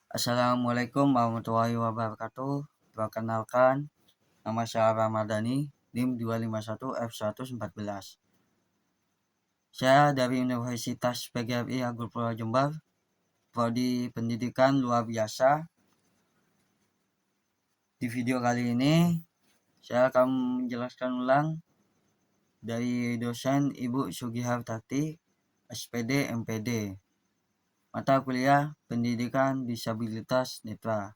Assalamualaikum warahmatullahi wabarakatuh. Perkenalkan, nama saya Ramadhani, NIM 251F114. Saya dari Universitas PGRI Agro Pulau Jember, Prodi Pendidikan Luar Biasa. Di video kali ini, saya akan menjelaskan ulang dari dosen Ibu Sugihartati, SPD MPD, mata kuliah Pendidikan Disabilitas Netra.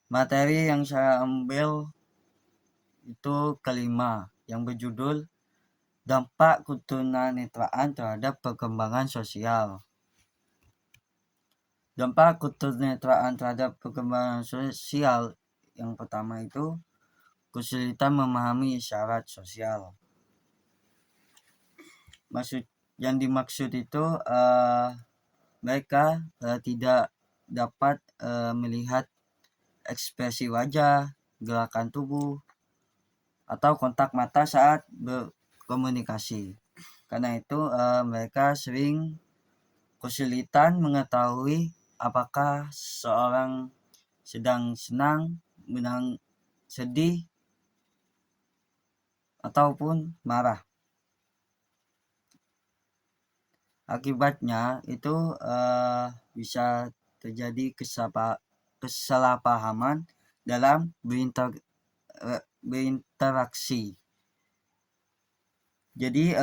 Materi yang saya ambil itu kelima, yang berjudul dampak ketunanetraan terhadap perkembangan sosial. Dampak ketunanetraan terhadap perkembangan sosial yang pertama itu kesulitan memahami isyarat sosial. Yang dimaksud itu mereka tidak dapat melihat ekspresi wajah, gerakan tubuh, atau kontak mata saat berkomunikasi. Karena itu mereka sering kesulitan mengetahui apakah seorang sedang senang, sedih, ataupun marah. Akibatnya itu bisa terjadi kesalahpahaman dalam berinteraksi. Jadi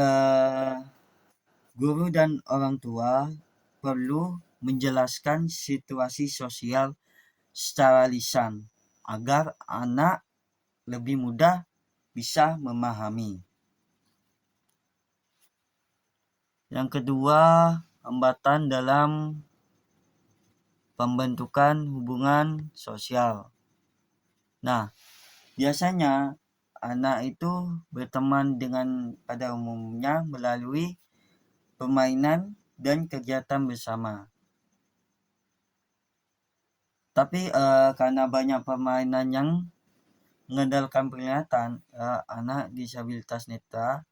guru dan orang tua perlu menjelaskan situasi sosial secara lisan agar anak lebih mudah bisa memahami. Yang kedua, hambatan dalam pembentukan hubungan sosial. Nah, biasanya anak itu berteman dengan pada umumnya melalui permainan dan kegiatan bersama. Tapi karena banyak permainan yang mengandalkan penglihatan, anak disabilitas netra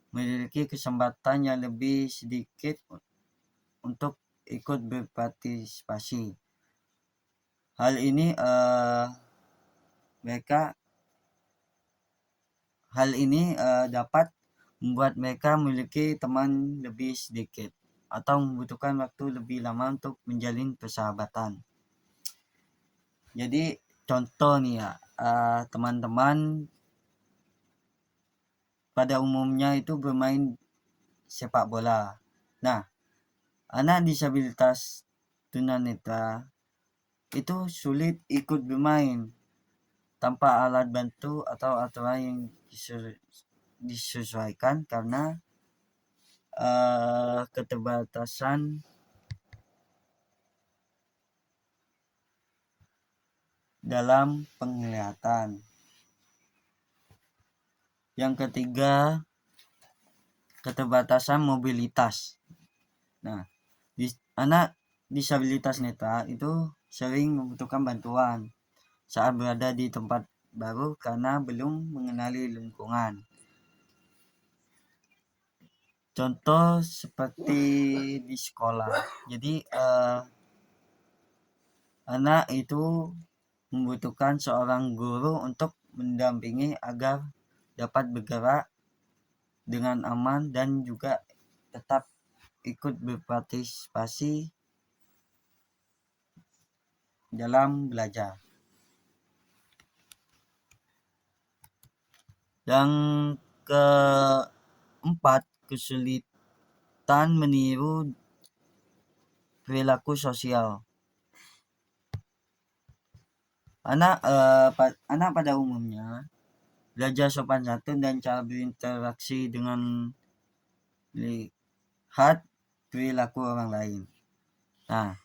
memiliki kesempatan yang lebih sedikit untuk ikut berpartisipasi. Hal ini dapat membuat mereka memiliki teman lebih sedikit atau membutuhkan waktu lebih lama untuk menjalin persahabatan. Jadi contoh nih ya, teman-teman pada umumnya itu bermain sepak bola. Nah, anak disabilitas tunanetra itu sulit ikut bermain tanpa alat bantu atau aturan yang disesuaikan karena keterbatasan dalam penglihatan. Yang ketiga, keterbatasan mobilitas. Nah, anak disabilitas netra itu sering membutuhkan bantuan saat berada di tempat baru karena belum mengenali lingkungan. Contoh seperti di sekolah. Jadi anak itu membutuhkan seorang guru untuk mendampingi agar dapat bergerak dengan aman dan juga tetap ikut berpartisipasi dalam belajar. Yang keempat, kesulitan meniru perilaku sosial. Anak pada umumnya belajar sopan santun dan cara berinteraksi dengan lihat perilaku orang lain. Nah,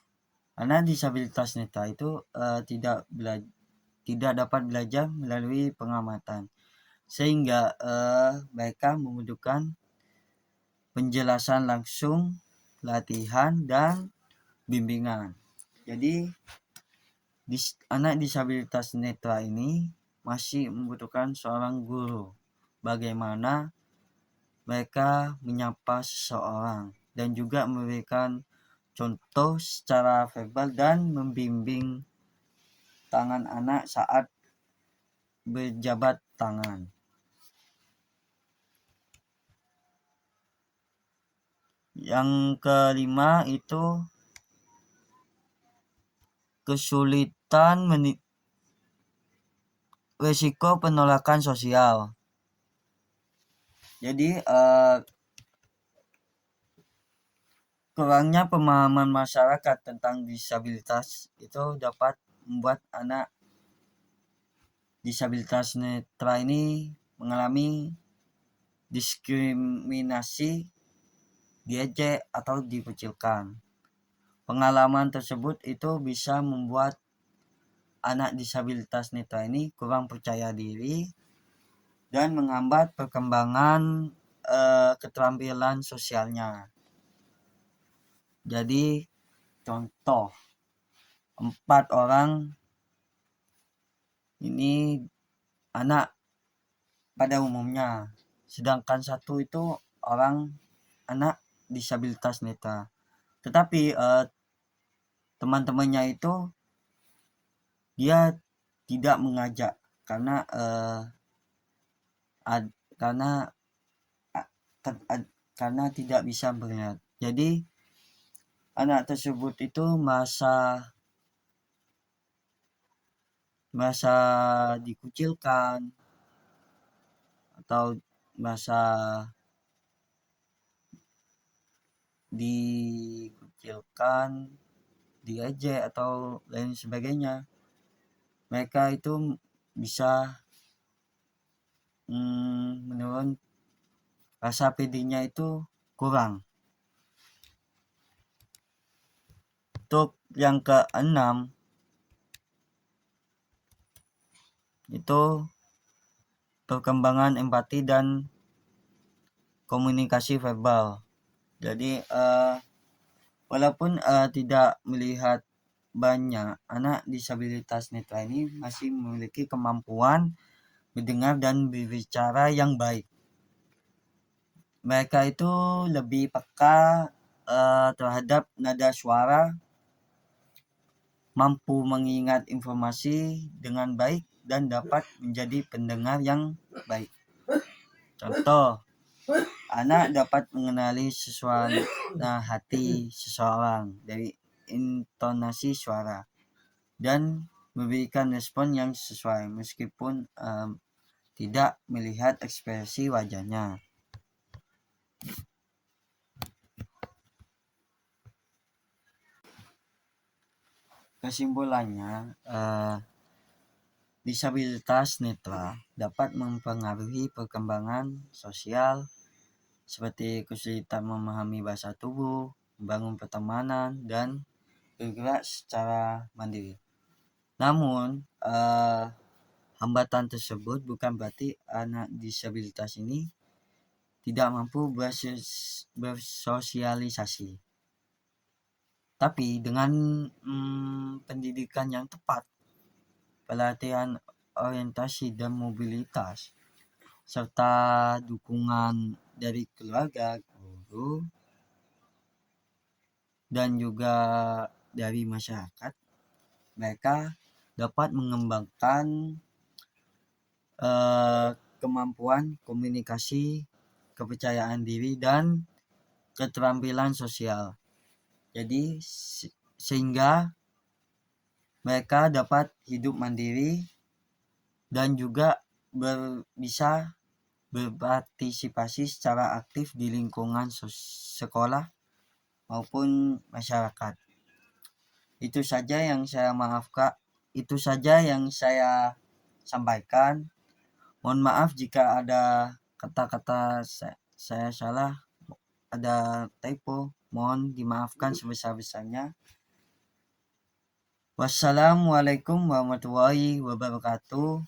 anak disabilitas netra itu tidak dapat belajar melalui pengamatan, sehingga mereka membutuhkan penjelasan langsung, latihan, dan bimbingan. Jadi anak disabilitas netra ini masih membutuhkan seorang guru. Bagaimana mereka menyapa seseorang dan juga memberikan contoh secara verbal dan membimbing tangan anak saat berjabat tangan. Yang kelima itu kesulitan risiko penolakan sosial. Jadi kurangnya pemahaman masyarakat tentang disabilitas itu dapat membuat anak disabilitas netra ini mengalami diskriminasi, diejek atau dikucilkan. Pengalaman tersebut itu bisa membuat anak disabilitas netra ini kurang percaya diri dan menghambat perkembangan keterampilan sosialnya. Jadi contoh 4 orang ini anak pada umumnya, sedangkan 1 itu orang anak disabilitas netra. Tetapi teman-temannya itu dia tidak mengajak karena karena tidak bisa melihat. Jadi anak tersebut itu merasa dikucilkan atau merasa dikucilkan, diejek atau lain sebagainya. Mereka itu bisa menurun, rasa pedenya itu kurang. Untuk yang keenam itu perkembangan empati dan komunikasi verbal. Jadi walaupun tidak melihat banyak, anak disabilitas netra ini masih memiliki kemampuan mendengar dan berbicara yang baik. Mereka itu lebih peka terhadap nada suara, mampu mengingat informasi dengan baik dan dapat menjadi pendengar yang baik. Contoh, anak dapat mengenali suasana hati seseorang dari intonasi suara dan memberikan respon yang sesuai meskipun tidak melihat ekspresi wajahnya. Kesimpulannya, disabilitas netra dapat mempengaruhi perkembangan sosial seperti kesulitan memahami bahasa tubuh, membangun pertemanan, dan bergerak secara mandiri. Namun, hambatan tersebut bukan berarti anak disabilitas ini tidak mampu bersosialisasi. Tapi dengan pendidikan yang tepat, pelatihan orientasi dan mobilitas, serta dukungan dari keluarga, guru, dan juga dari masyarakat, mereka dapat mengembangkan kemampuan komunikasi, kepercayaan diri, dan keterampilan sosial. Jadi sehingga mereka dapat hidup mandiri dan juga bisa berpartisipasi secara aktif di lingkungan sekolah maupun masyarakat. Itu saja yang saya sampaikan. Mohon maaf jika ada kata-kata saya salah, ada typo, mohon dimaafkan sebesar-besarnya. Wassalamualaikum warahmatullahi wabarakatuh.